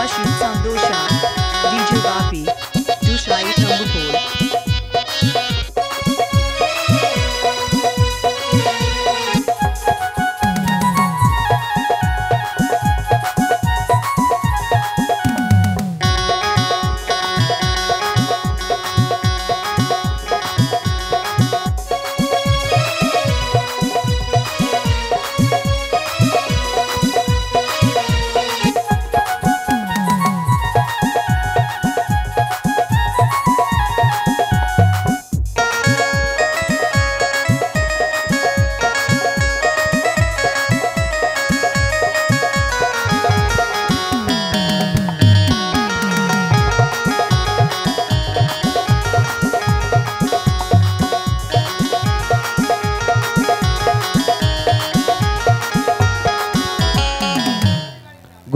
Rashid Sandosha, DJ Bapi, दूसरा एक number बोल।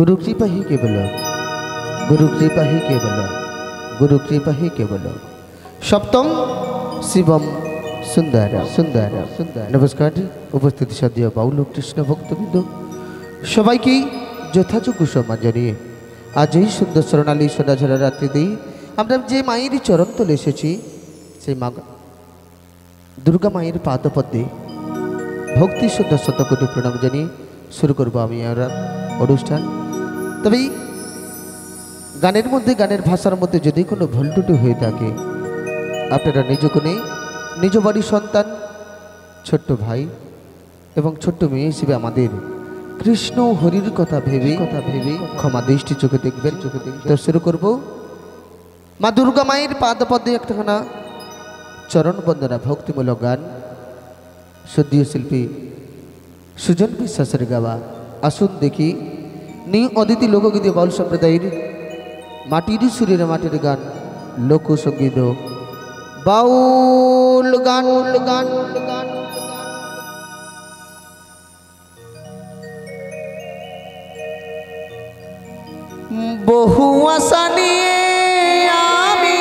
गुरु कृपा ही केवल, गुरु कृपा ही केवल, गुरु कृपा ही केवल। सप्तम शिवम सुंदर सुंदर सुंदर। नमस्कार उपस्थित सद्य बाउल कृष्ण भक्तबिंद सबाई की यथायोग्य सम्मान जानिए आज এই সুন্দর স্বর্ণালী সোনাঝরা রাত্রিতে আমরা যে মায়ের চরণ তলে এসেছি সেই মা দুর্গা মায়ের পাদপদ্মে ভক্তি সুন্দর শতকোটি প্রণাম জানিয়ে শুরু করব আমি আর অনুষ্ঠান। তবে গানের মধ্যে গানের ভাষার মধ্যে যদি কোনো ভুল ত্রুটি হয়ে থাকে আপনারা নিজগুণে নিজ বাড়ির সন্তান ছোট্ট ভাই এবং ছোট্ট মেয়ে হিসেবে আমাদের কৃষ্ণ হরির কথা ভেবে ক্ষমা দৃষ্টি চোখে দেখবেন। তো শুরু করব মা দুর্গা মায়ের পাদপদ্মে একটাখানা চরণ বন্দনা ভক্তিমূলক গান সদ্যীয় শিল্পী সুজন বিশ্বাসের গাওয়া। আসুন দেখি নিউ অদিতি লোকগীতি বাউল সম্প্রদায়ের মাটির সুরের মাটির গান লোকসঙ্গীত বাউল গান গান গান। বহু আশা নিয়ে আমি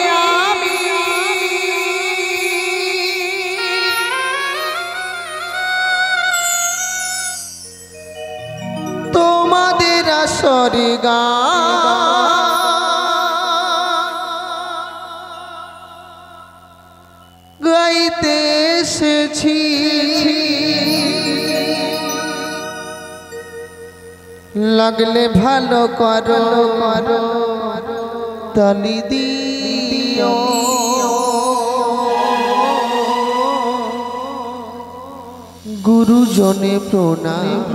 তোমাদের আসরে গাইতে এসেছি। লাগলে ভালো করো তালি দিও, গুরুজনে প্রণাম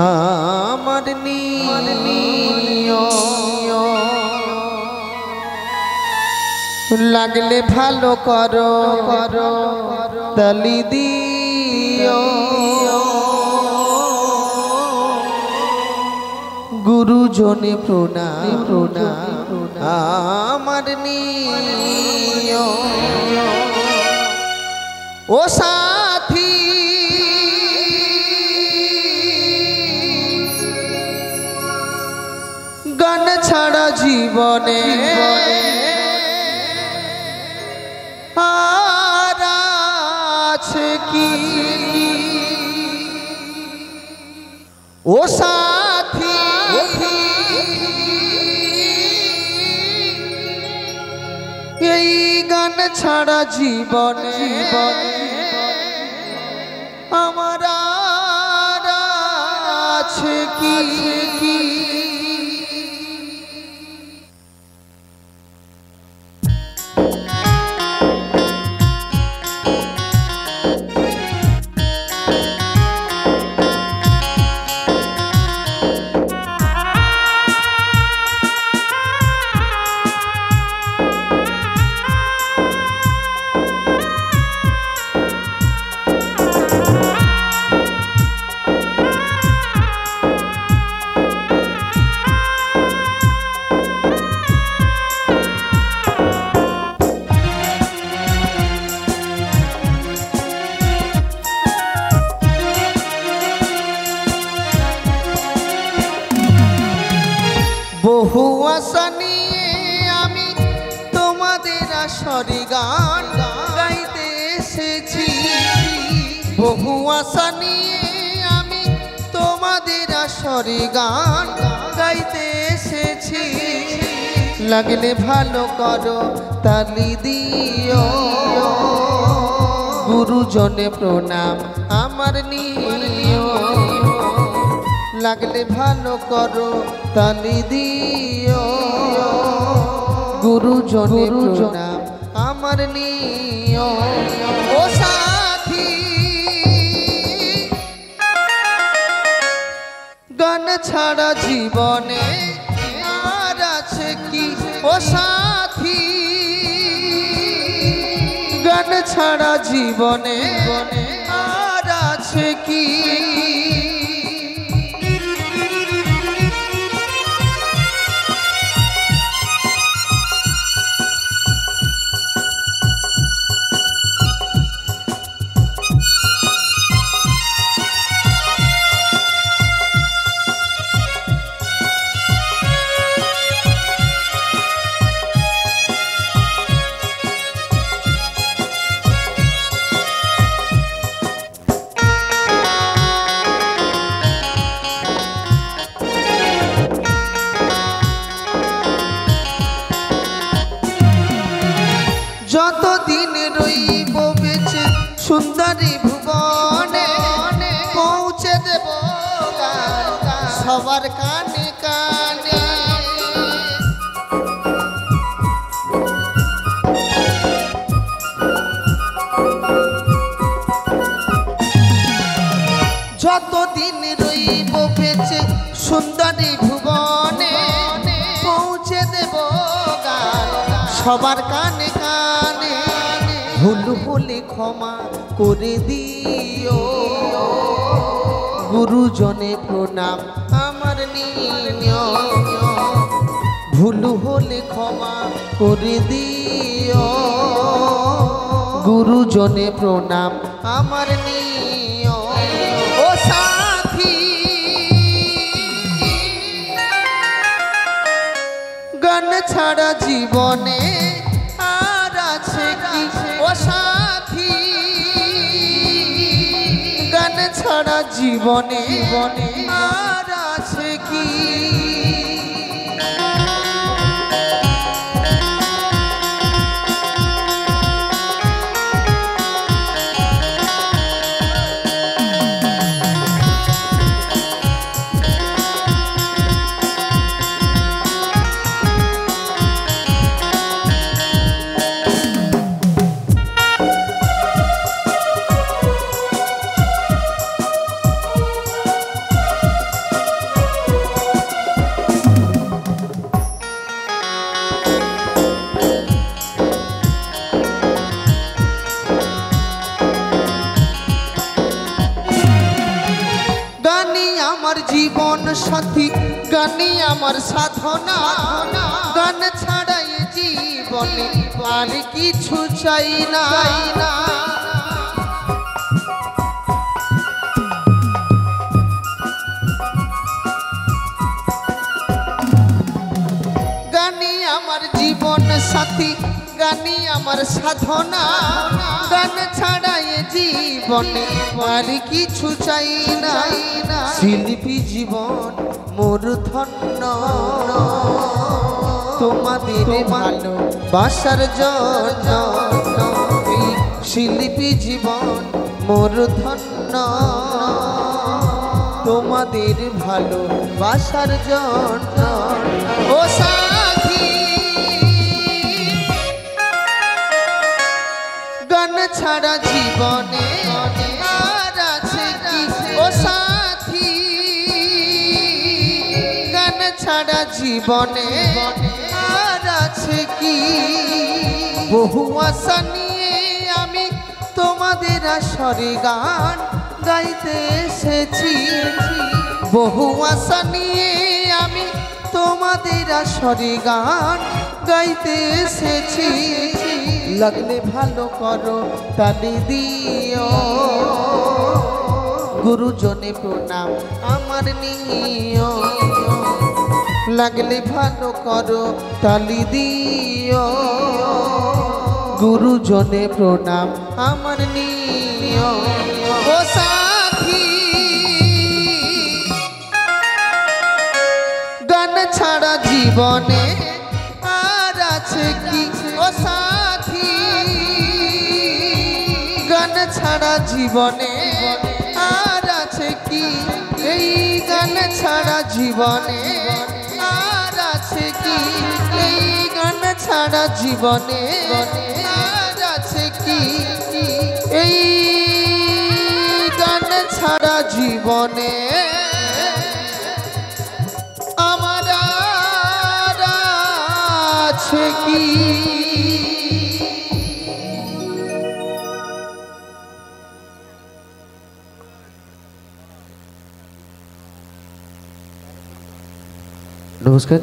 আমার নিও। লাগলে ভালো করো তালি দিও, গুরুজনে প্রণাম আমার নিও। ও সাথী গান ছাড়া জীবনে আর আছে কি? ও সাথী এই গান ছাড়া জীবনে আমার আর আছে কি? বহু আশা নিয়ে আমি তোমাদের আসরে গান গাইতে এসেছি। বহু আশা নিয়ে আমি তোমাদের আসরে গান গাইতে লাগলে ভালো করো তালি দিও গুরুজনে প্রণাম আমার নিও লাগলে ভালো করো তালি দিও গুরুজনে প্রণাম আমার নিও ও সাথী গান ছাড়া জীবনে আর আছে কি ও সাথী গান ছাড়া জীবনে আর আছে কি যতদিন রইব বেঁচে সুন্দরী ভুবনে পৌঁছে দেব সবার কানে কানে যতদিন রইব বেঁচে সুন্দরী ভুবনে পৌঁছে দেব সবার কানে কানে ভুল হলে ক্ষমা করে দিও গুরুজনে প্রণাম আমার নিও ভুল হলে ক্ষমা করে দিও গুরুজনে প্রণাম আমার নিও ও সাথী গান ছাড়া জীবনে আর আছে কি ও সাথী গান ছাড়া জীবনে আর আছে কি আমার জীবন সাথী গানি আমার সাধনা গান ছাড়াই জীবনে আর কিছু চাই না গানি আমার জীবন সাথী গানি আমার সাধনা গান ছাড়াই জীবনে আর কিছু চাই না শিল্পী জীবন মোর ধন্য তোমাদের ভালো বাসার জন্য শিল্পী জীবন মোর ধন্য তোমাদের ভালো বাসার জন্য ও সাথী গান ছাড়া জীবনে আর আছে কি ও সাথী গান ছাড়া জীবনে আর আছে কি বহু আশা নিয়ে আমি তোমাদের আসরে গান গাইতে এসেছি বহু আশা নিয়ে আমি তোমাদের আসরে গান গাইতে এসেছি লাগলে ভালো করো তালি দিও গুরুজনে প্রণাম আমার নিও লাগলে ভালো করো তালি দিও গুরুজনে প্রণাম আমার নিও ও সাথী গান ছাড়া জীবনে আছে কি ও সাথী গান ছাড়া জীবনে আর আছে কি এই গান ছাড়া জীবনে আর আছে কি এই গান ছাড়া জীবনে আর আছে কি এই গান ছাড়া জীবনে আমার আর আছে কি নমস্কার।